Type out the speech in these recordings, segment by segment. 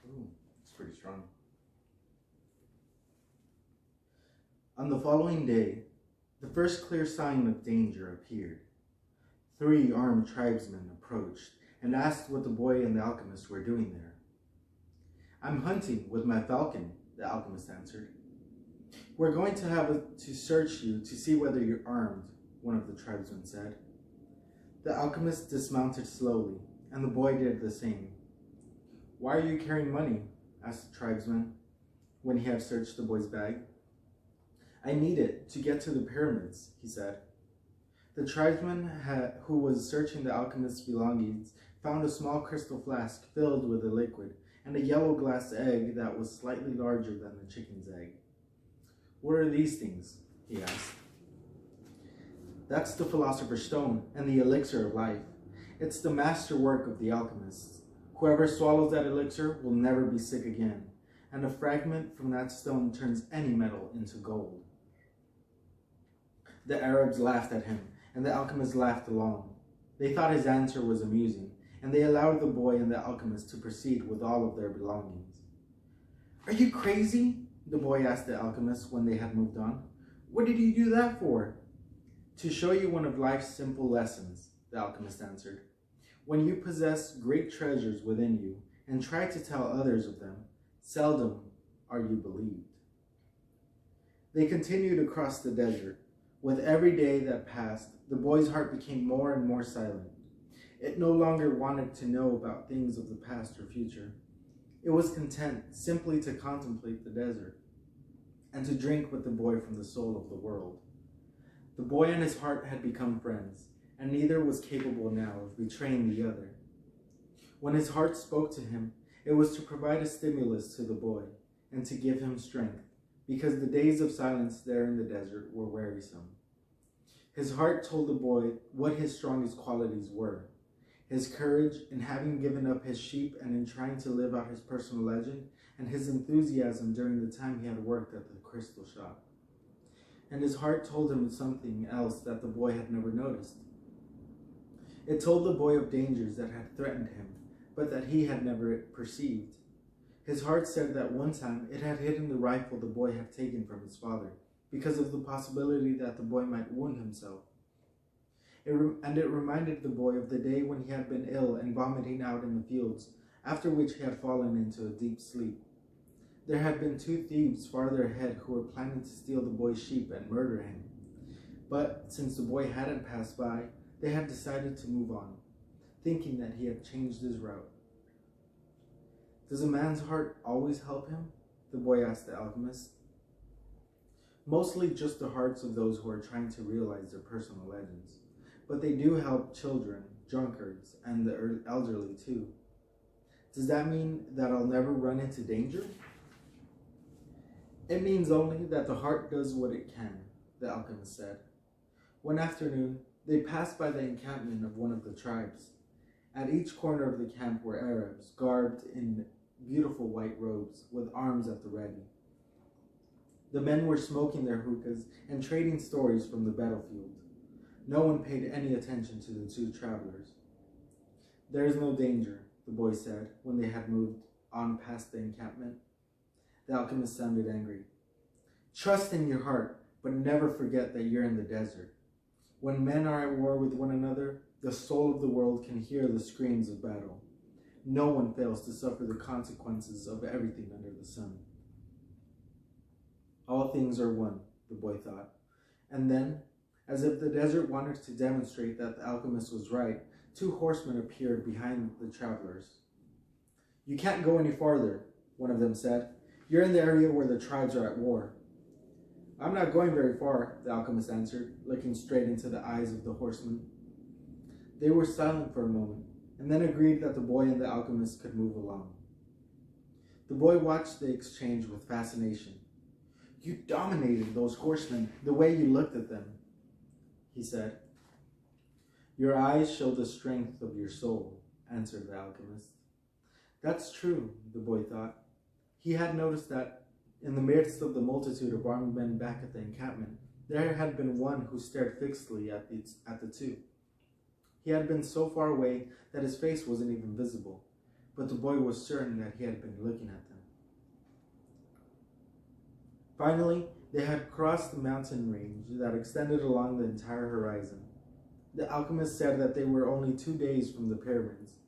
Ooh, it's pretty strong. On the following day, the first clear sign of danger appeared. 3 armed tribesmen approached and asked what the boy and the alchemist were doing there. "I'm hunting with my falcon," the alchemist answered. "We're going to have to search you to see whether you're armed," one of the tribesmen said. The alchemist dismounted slowly, and the boy did the same. "Why are you carrying money?" asked the tribesman when he had searched the boy's bag. "I need it to get to the pyramids," he said. The tribesman who was searching the alchemist's belongings found a small crystal flask filled with a liquid and a yellow glass egg that was slightly larger than the chicken's egg. "What are these things?" he asked. "That's the Philosopher's Stone and the elixir of life. It's the master work of the alchemists. Whoever swallows that elixir will never be sick again, and a fragment from that stone turns any metal into gold." The Arabs laughed at him, and the alchemist laughed along. They thought his answer was amusing, and they allowed the boy and the alchemist to proceed with all of their belongings. "Are you crazy?" the boy asked the alchemist when they had moved on. "What did you do that for?" "To show you one of life's simple lessons," the alchemist answered. "When you possess great treasures within you and try to tell others of them, seldom are you believed." They continued across the desert. With every day that passed, the boy's heart became more and more silent. It no longer wanted to know about things of the past or future. It was content simply to contemplate the desert and to drink with the boy from the soul of the world. The boy and his heart had become friends, and neither was capable now of betraying the other. When his heart spoke to him, it was to provide a stimulus to the boy and to give him strength, because the days of silence there in the desert were wearisome. His heart told the boy what his strongest qualities were: his courage in having given up his sheep and in trying to live out his personal legend, and his enthusiasm during the time he had worked at the crystal shop. And his heart told him something else that the boy had never noticed. It told the boy of dangers that had threatened him, but that he had never perceived. His heart said that one time it had hidden the rifle the boy had taken from his father, because of the possibility that the boy might wound himself. It reminded the boy of the day when he had been ill and vomiting out in the fields, after which he had fallen into a deep sleep. There had been 2 thieves farther ahead who were planning to steal the boy's sheep and murder him. But since the boy hadn't passed by, they had decided to move on, thinking that he had changed his route. "Does a man's heart always help him?" the boy asked the alchemist. "Mostly just the hearts of those who are trying to realize their personal legends. But they do help children, drunkards, and the elderly too." "Does that mean that I'll never run into danger?" "It means only that the heart does what it can," the alchemist said. One afternoon, they passed by the encampment of one of the tribes. At each corner of the camp were Arabs, garbed in beautiful white robes, with arms at the ready. The men were smoking their hookahs and trading stories from the battlefield. No one paid any attention to the 2 travelers. "There is no danger," the boy said when they had moved on past the encampment. The alchemist sounded angry. "Trust in your heart, but never forget that you're in the desert. When men are at war with one another, the soul of the world can hear the screams of battle. No one fails to suffer the consequences of everything under the sun." All things are one, the boy thought. And then, as if the desert wanted to demonstrate that the alchemist was right, 2 horsemen appeared behind the travelers. "You can't go any farther," one of them said. "You're in the area where the tribes are at war." "I'm not going very far," the alchemist answered, looking straight into the eyes of the horsemen. They were silent for a moment, and then agreed that the boy and the alchemist could move along. The boy watched the exchange with fascination. "You dominated those horsemen the way you looked at them," he said. "Your eyes show the strength of your soul," answered the alchemist. That's true, the boy thought. He had noticed that in the midst of the multitude of armed men back at the encampment, there had been one who stared fixedly at the 2. He had been so far away that his face wasn't even visible, but the boy was certain that he had been looking at them. Finally, they had crossed the mountain range that extended along the entire horizon. The alchemist said that they were only 2 days from the pyramids.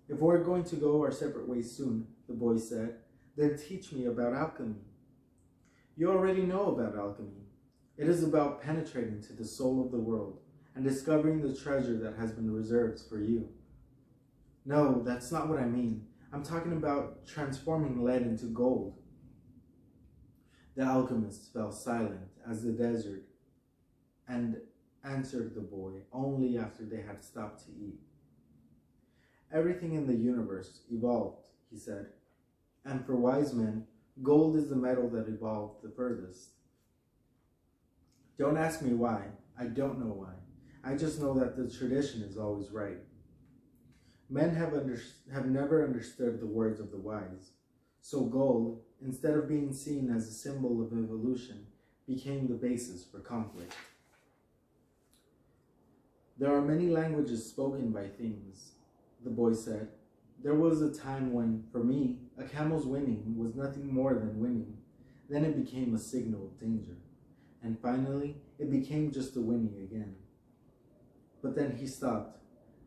"If we're going to go our separate ways soon," the boy said, "then teach me about alchemy." "You already know about alchemy. It is about penetrating to the soul of the world and discovering the treasure that has been reserved for you." "No, that's not what I mean. I'm talking about transforming lead into gold." The alchemist fell silent as the desert and answered the boy only after they had stopped to eat. "Everything in the universe evolved," he said, "and for wise men, gold is the metal that evolved the furthest. Don't ask me why. I don't know why. I just know that the tradition is always right. Men have never understood the words of the wise, so gold, instead of being seen as a symbol of evolution, became the basis for conflict. There are many languages spoken by things," the boy said. "There was a time when, for me, a camel's whinnying was nothing more than whinnying. Then it became a signal of danger. And finally, it became just a whinny again." But then he stopped.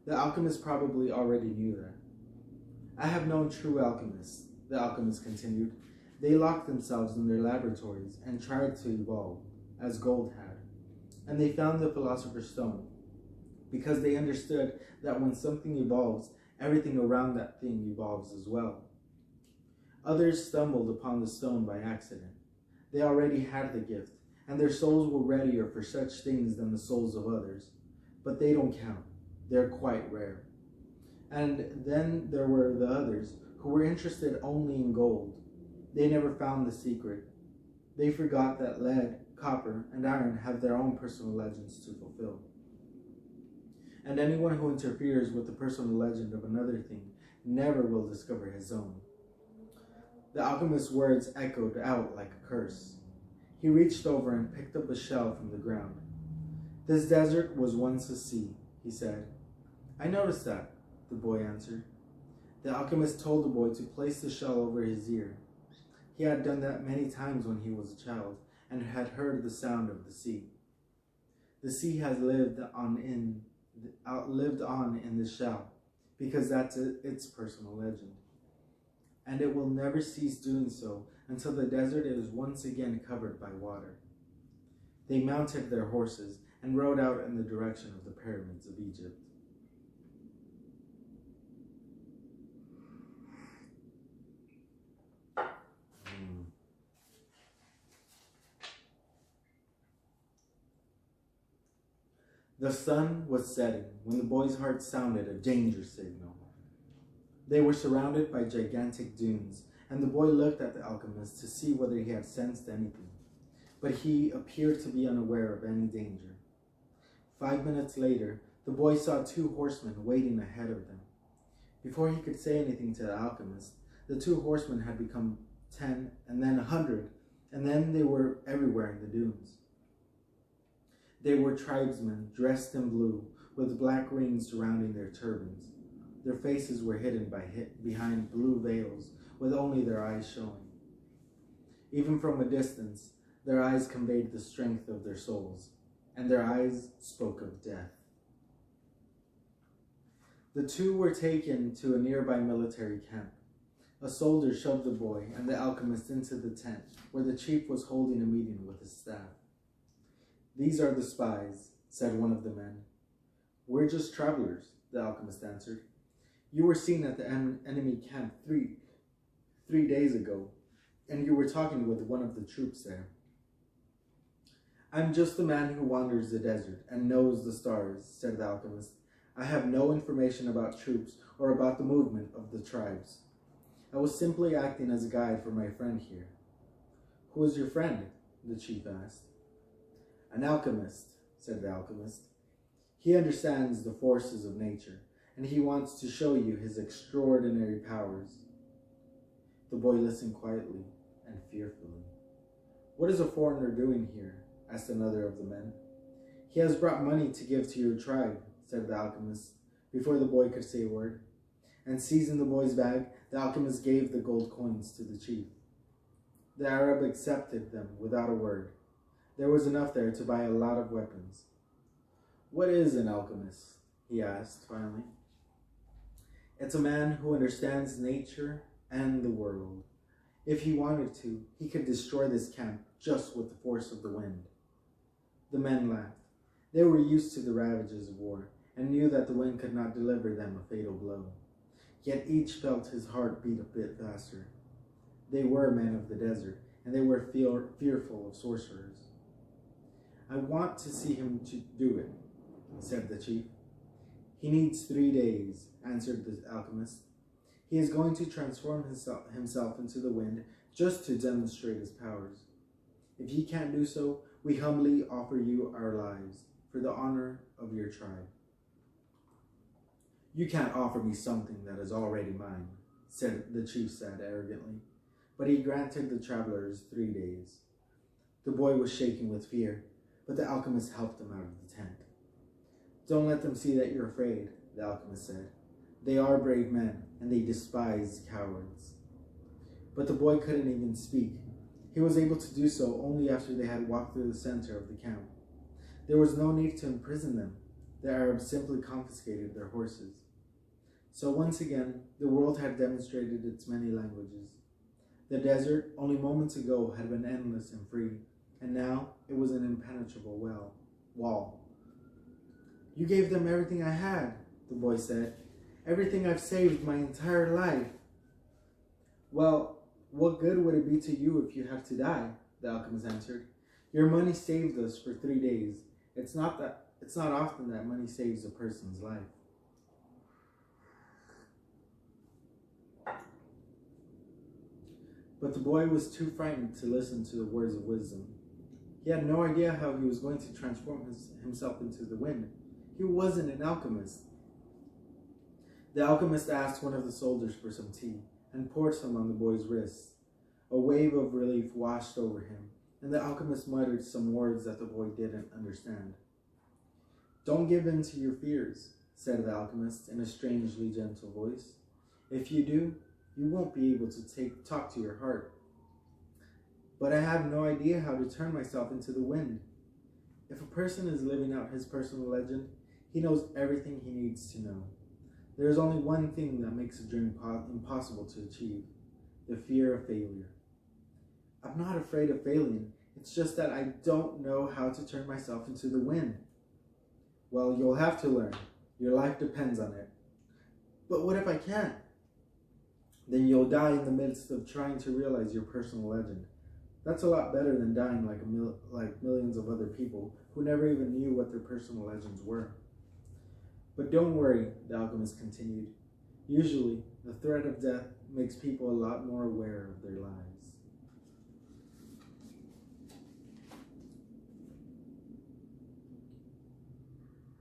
The alchemist probably already knew that. "I have known true alchemists," the alchemist continued. "They locked themselves in their laboratories and tried to evolve, as gold had. And they found the philosopher's stone, because they understood that when something evolves, everything around that thing evolves as well. Others stumbled upon the stone by accident. They already had the gift, and their souls were readier for such things than the souls of others. But they don't count. They're quite rare. And then there were the others who were interested only in gold. They never found the secret. They forgot that lead, copper, and iron have their own personal legends to fulfill. And anyone who interferes with the personal legend of another thing never will discover his own." The alchemist's words echoed out like a curse. He reached over and picked up a shell from the ground. "This desert was once a sea," he said. "I noticed that," the boy answered. The alchemist told the boy to place the shell over his ear. He had done that many times when he was a child and had heard the sound of the sea. "The sea has lived on in the shell, because that's its personal legend. And it will never cease doing so until the desert is once again covered by water." They mounted their horses and rode out in the direction of the pyramids of Egypt. The sun was setting when the boy's heart sounded a danger signal. They were surrounded by gigantic dunes, and the boy looked at the alchemist to see whether he had sensed anything, but he appeared to be unaware of any danger. 5 minutes later, the boy saw 2 horsemen waiting ahead of them. Before he could say anything to the alchemist, the 2 horsemen had become 10, and then 100, and then they were everywhere in the dunes. They were tribesmen dressed in blue, with black rings surrounding their turbans. Their faces were hidden behind blue veils, with only their eyes showing. Even from a distance, their eyes conveyed the strength of their souls, and their eyes spoke of death. The 2 were taken to a nearby military camp. A soldier shoved the boy and the alchemist into the tent, where the chief was holding a meeting with his staff. "These are the spies," said one of the men. "We're just travelers," the alchemist answered. "You were seen at the enemy camp three days ago, and you were talking with one of the troops there." "I'm just a man who wanders the desert and knows the stars," said the alchemist. "I have no information about troops or about the movement of the tribes. I was simply acting as a guide for my friend here." "Who is your friend?" the chief asked. "An alchemist," said the alchemist. "He understands the forces of nature, and he wants to show you his extraordinary powers." The boy listened quietly and fearfully. "What is a foreigner doing here?" asked another of the men. "He has brought money to give to your tribe," said the alchemist, before the boy could say a word. and seizing the boy's bag, the alchemist gave the gold coins to the chief. The Arab accepted them without a word. There was enough there to buy a lot of weapons. "What is an alchemist?" he asked finally. "It's a man who understands nature and the world. If he wanted to, he could destroy this camp just with the force of the wind." The men laughed. They were used to the ravages of war and knew that the wind could not deliver them a fatal blow. Yet each felt his heart beat a bit faster. They were men of the desert, and they were fearful of sorcerers. "I want to see him to do it," said the chief. "He needs 3 days," answered the alchemist. "He is going to transform himself into the wind just to demonstrate his powers. If he can't do so, we humbly offer you our lives for the honor of your tribe." "You can't offer me something that is already mine," the chief said arrogantly, but he granted the travelers 3 days. The boy was shaking with fear, but the alchemist helped him out of the tent. "Don't let them see that you're afraid," the alchemist said. "They are brave men, and they despise cowards." But the boy couldn't even speak. He was able to do so only after they had walked through the center of the camp. There was no need to imprison them. The Arabs simply confiscated their horses. So once again, the world had demonstrated its many languages. The desert, only moments ago, had been endless and free, and now it was an impenetrable wall. "You gave them everything I had," the boy said. "Everything I've saved my entire life." "Well, what good would it be to you if you have to die?" the alchemist answered. "Your money saved us for 3 days. It's not often that money saves a person's life." But the boy was too frightened to listen to the words of wisdom. He had no idea how he was going to transform himself into the wind. He wasn't an alchemist. The alchemist asked one of the soldiers for some tea and poured some on the boy's wrists. A wave of relief washed over him, and the alchemist muttered some words that the boy didn't understand. "Don't give in to your fears," said the alchemist in a strangely gentle voice. "If you do, you won't be able to talk to your heart." "But I have no idea how to turn myself into the wind." If a person is living out his personal legend, he knows everything he needs to know. There is only one thing that makes a dream impossible to achieve: the fear of failure. "I'm not afraid of failing. It's just that I don't know how to turn myself into the wind." "Well, you'll have to learn. Your life depends on it." "But what if I can't?" "Then you'll die in the midst of trying to realize your personal legend. That's a lot better than dying like millions of other people who never even knew what their personal legends were." "But don't worry," the alchemist continued. "Usually, the threat of death makes people a lot more aware of their lives."